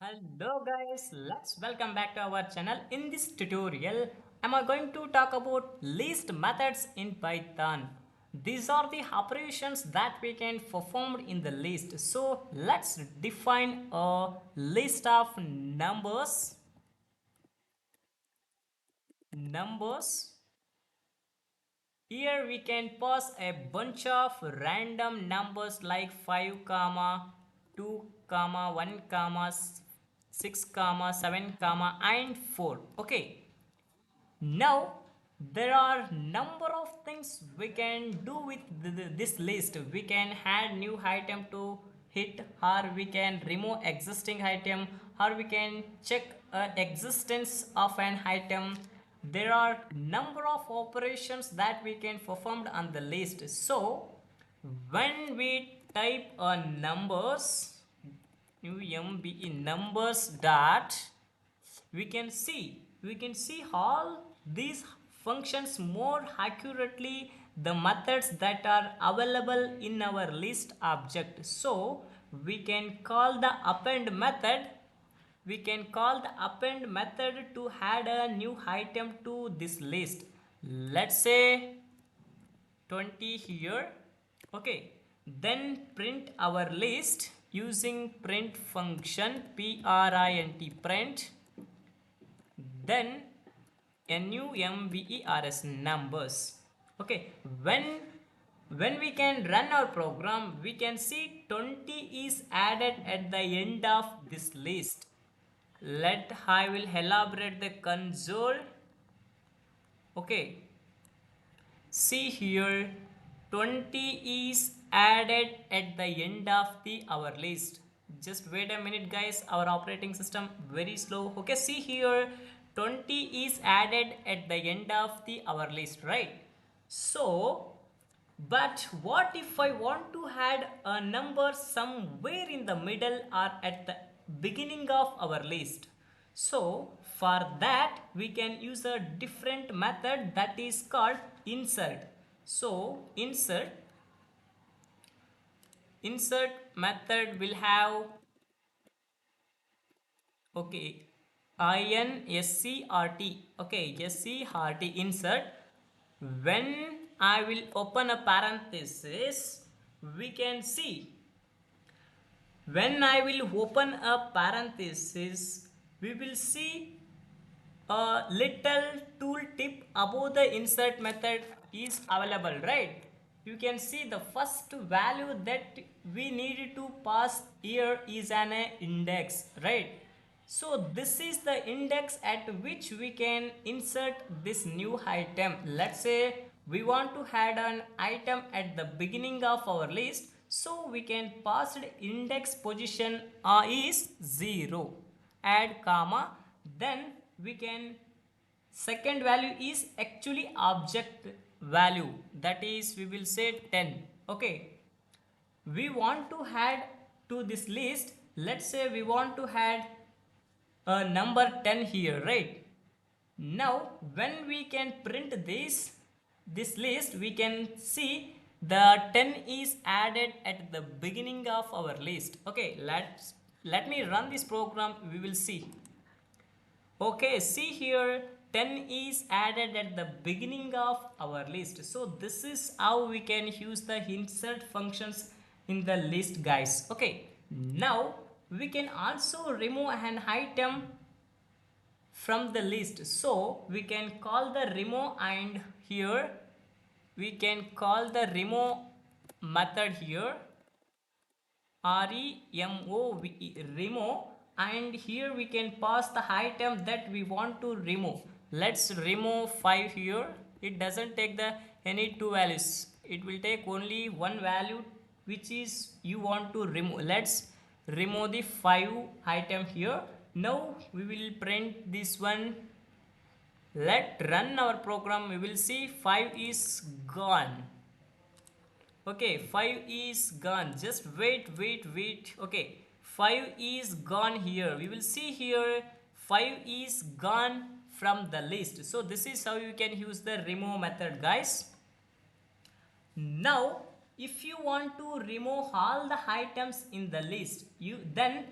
Hello guys, let's welcome back to our channel. In this tutorial, am I going to talk about list methods in Python. These are the operations that we can perform in the list. So let's define a list of numbers. Here we can pass a bunch of random numbers like 5 comma 2 comma 1 comma 6 comma 7 comma and 4. Okay, now there are number of things we can do with this list. We can add new item to hit, or we can remove existing item, or we can check existence of an item. There are number of operations that we can perform on the list. So when we type numbers, new mbe numbers dot, we can see all these functions more accurately, the methods that are available in our list object. So we can call the append method to add a new item to this list. Let's say 20 here. Okay, then print our list using print function print, then numvers numbers. Okay, when we can run our program, we can see 20 is added at the end of this list. Let I will elaborate the console. Okay, see here, 20 is added at the end of the our list. Just wait a minute guys, our operating system very slow. Okay, see here, 20 is added at the end of the our list, right? So but what if I want to add a number somewhere in the middle or at the beginning of our list? So for that we can use a different method that is called insert. So insert method will have, okay, insert. Okay, scrt insert. When I will open a parenthesis, we can see, when I will open a parenthesis, we will see a little tool tip above the insert method is available, right? You can see the first value that we need to pass here is an index, right? So this is the index at which we can insert this new item. Let's say we want to add an item at the beginning of our list, so we can pass the index position is 0, add comma, then we can, second value is actually object value, that is we will say 10. Okay, we want to add to this list, let's say we want to add a number 10 here, right? Now when we can print this list, we can see the 10 is added at the beginning of our list. Okay, let me run this program, we will see. Okay, see here, 10 is added at the beginning of our list. So this is how we can use the insert functions in the list, guys. Okay, now we can also remove an item from the list. So we can call the remove, and here we can call the remove method here, remove, and here we can pass the item that we want to remove. Let's remove 5 here. It doesn't take the any two values, it will take only one value which is you want to remove. Let's remove the 5 item here. Now we will print this one. Let run our program, we will see 5 is gone. Okay, 5 is gone. Just wait. Okay, 5 is gone here. We will see here 5 is gone from the list. So this is how you can use the remove method, guys. Now if you want to remove all the items in the list, you then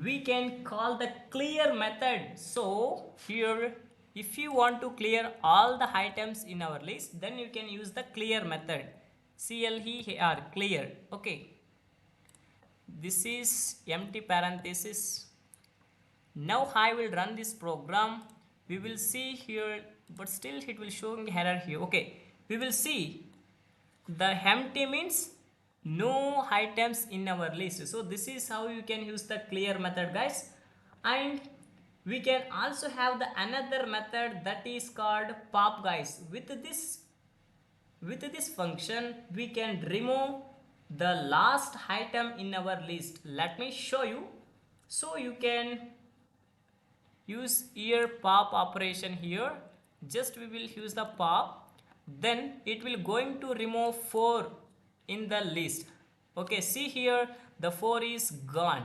we can call the clear method. So here, if you want to clear all the items in our list, then you can use the clear method. CLER, clear. Okay, this is empty parenthesis. Now I will run this program. We will see here, but still it will show error here. Okay, we will see the empty means no items in our list. So this is how you can use the clear method, guys. And we can also have the another method that is called pop, guys. With this function we can remove the last item in our list. Let me show you. So you can use here pop operation here. Just we will use the pop, then it will going to remove 4 in the list. Okay, see here the 4 is gone.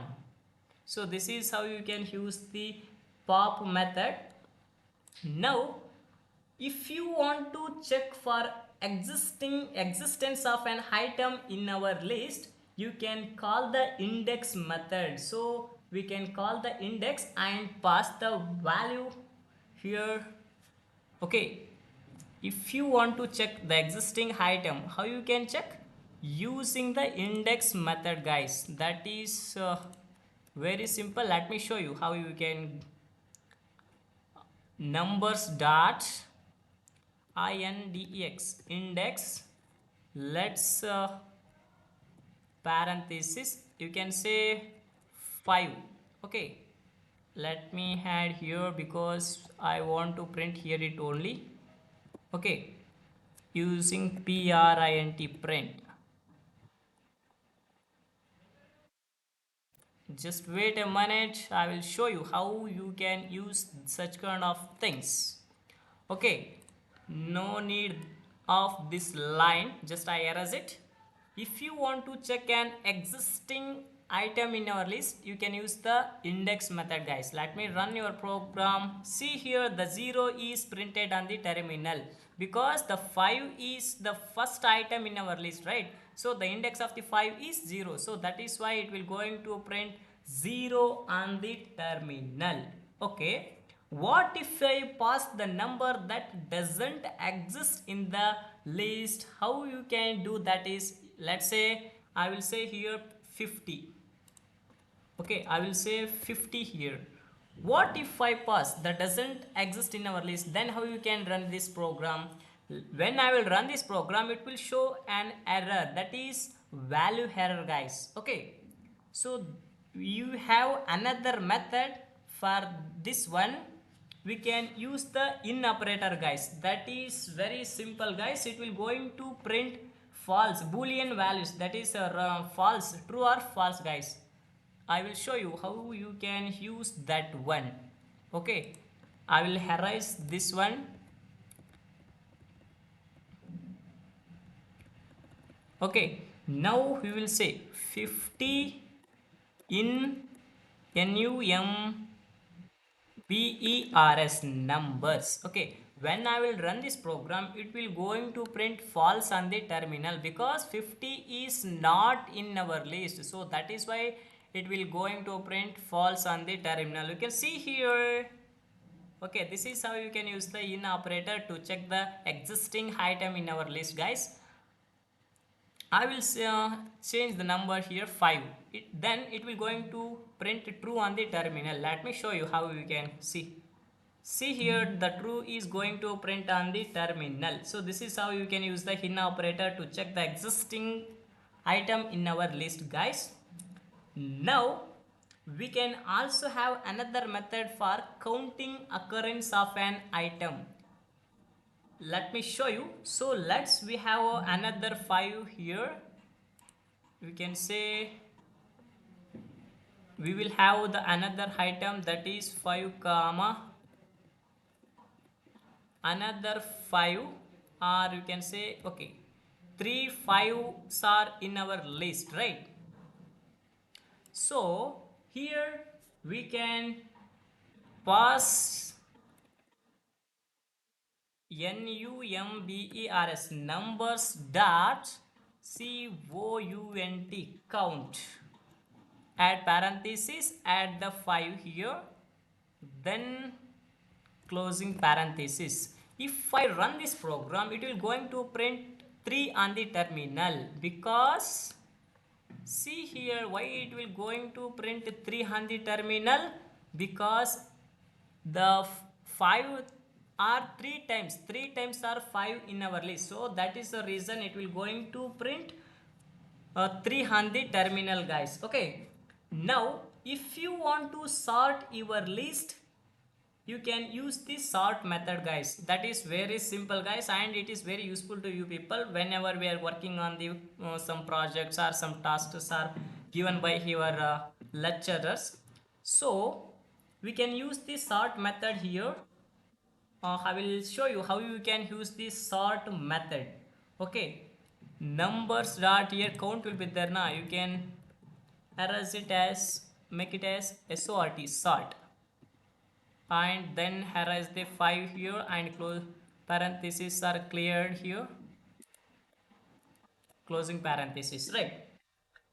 So this is how you can use the pop method. Now if you want to check for existence of an item in our list, you can call the index method. So we can call the index and pass the value here. Okay, if you want to check the existing item, how you can check? Using the index method, guys. That is very simple. Let me show you how you can. Numbers dot index index, let's parenthesis, you can say 5. Okay, let me add here because I want to print here it only. Okay, using print print. Just wait a minute, I will show you how you can use such kind of things. Okay, no need of this line, just I erase it. If you want to check an existing item in our list, you can use the index method, guys. Let me run your program. See here the 0 is printed on the terminal because the 5 is the first item in our list, right? So the index of the 5 is 0, so that is why it will going to print 0 on the terminal. Okay, what if I pass the number that doesn't exist in the list? How you can do that is, let's say I will say here 50. Okay, I will say 50 here. What if I pass that doesn't exist in our list? Then how you can run this program? When I will run this program, it will show an error, that is value error, guys. Okay, so you have another method for this one. We can use the in operator, guys. That is very simple, guys. It will going to print false boolean values, that is false, true or false, guys. I will show you how you can use that one. Okay, I will erase this one. Okay, now we will say 50 in NUMBERS numbers. Okay, when I will run this program, it will going to print false on the terminal because 50 is not in our list. So that is why it will going to print false on the terminal. You can see here. Okay, this is how you can use the in operator to check the existing item in our list, guys. I will change the number here 5. Then it will going to print true on the terminal. Let me show you how you can see. See here the true is going to print on the terminal. So this is how you can use the in operator to check the existing item in our list, guys. Now we can also have another method for counting occurrence of an item. Let me show you. So let's we have another 5 here. We can say we will have the another item, that is 5 comma another 5, or you can say okay 3 5s are in our list, right? So here we can pass NUMBERS numbers dot COUNT count. add parenthesis, add the 5 here, then closing parenthesis. If I run this program, it will going to print 3 on the terminal, because see here why it will going to print 3 on the terminal, because the 5 are 3 times, 3 times are 5 in our list, so that is the reason it will going to print 3 on the terminal, guys. Okay, now if you want to sort your list, you can use the sort method, guys. That is very simple, guys, and it is very useful to you people whenever we are working on the some projects or some tasks are given by your lecturers. So we can use the sort method here. I will show you how you can use the sort method. Okay, numbers dot here count will be there now. You can erase it as, make it as sort, and then erase the 5 here and close parentheses are cleared here, closing parenthesis, right?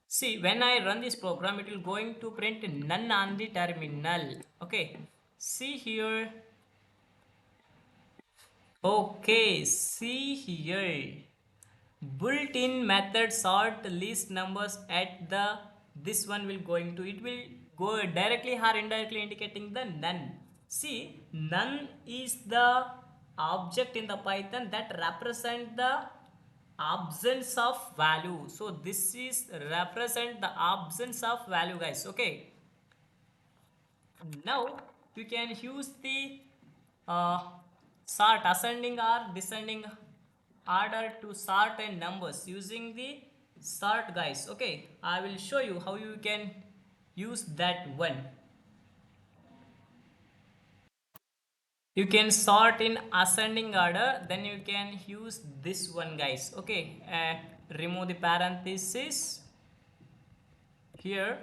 See, when I run this program, it will going to print none on the terminal. Okay, see here. Okay, see here, built-in method sort list numbers at the, this one will going to, it will go directly or indirectly indicating the none. See, none is the object in the python that represent the absence of value, so this is represent the absence of value, guys. Okay, now you can use the uh, sort ascending or descending order to sort and numbers using the sort, guys. Okay, I will show you how you can use that one. You can sort in ascending order, then you can use this one, guys. Okay, remove the parenthesis here,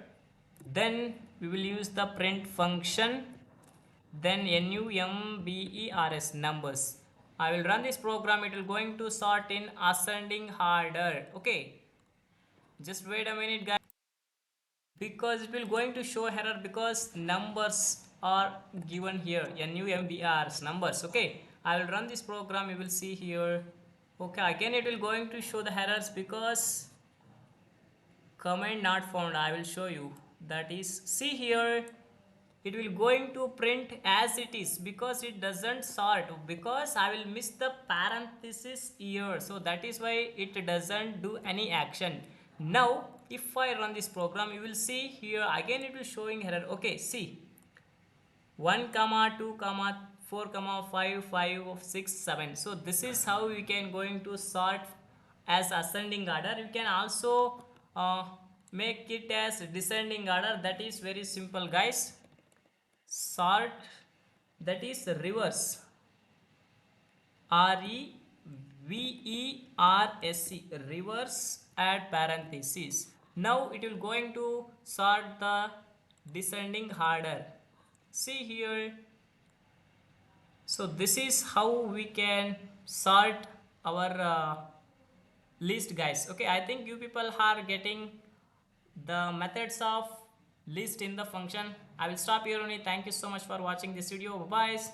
then we will use the print function, then numbers numbers. I will run this program, it will going to sort in ascending order. Okay, just wait a minute, guys, because it will going to show error because numbers are given here, numbers numbers. Okay, I will run this program, you will see here. Okay, again it will going to show the errors because command not found. I will show you, that is, see here, it will going to print as it is because it doesn't sort, because I will miss the parenthesis here, so that is why it doesn't do any action. Now if I run this program, you will see here again it will showing error. Okay, see, 1 comma 2 comma 4 comma 5 5 6 7, so this is how we can going to sort as ascending order. You can also make it as descending order. That is very simple, guys. Sort, that is reverse, reverse, reverse, add parenthesis. Now it will going to sort the descending order. See here, so this is how we can sort our list, guys. Okay, I think you people are getting the methods of list in the function. I will stop here only. Thank you so much for watching this video. Bye bye.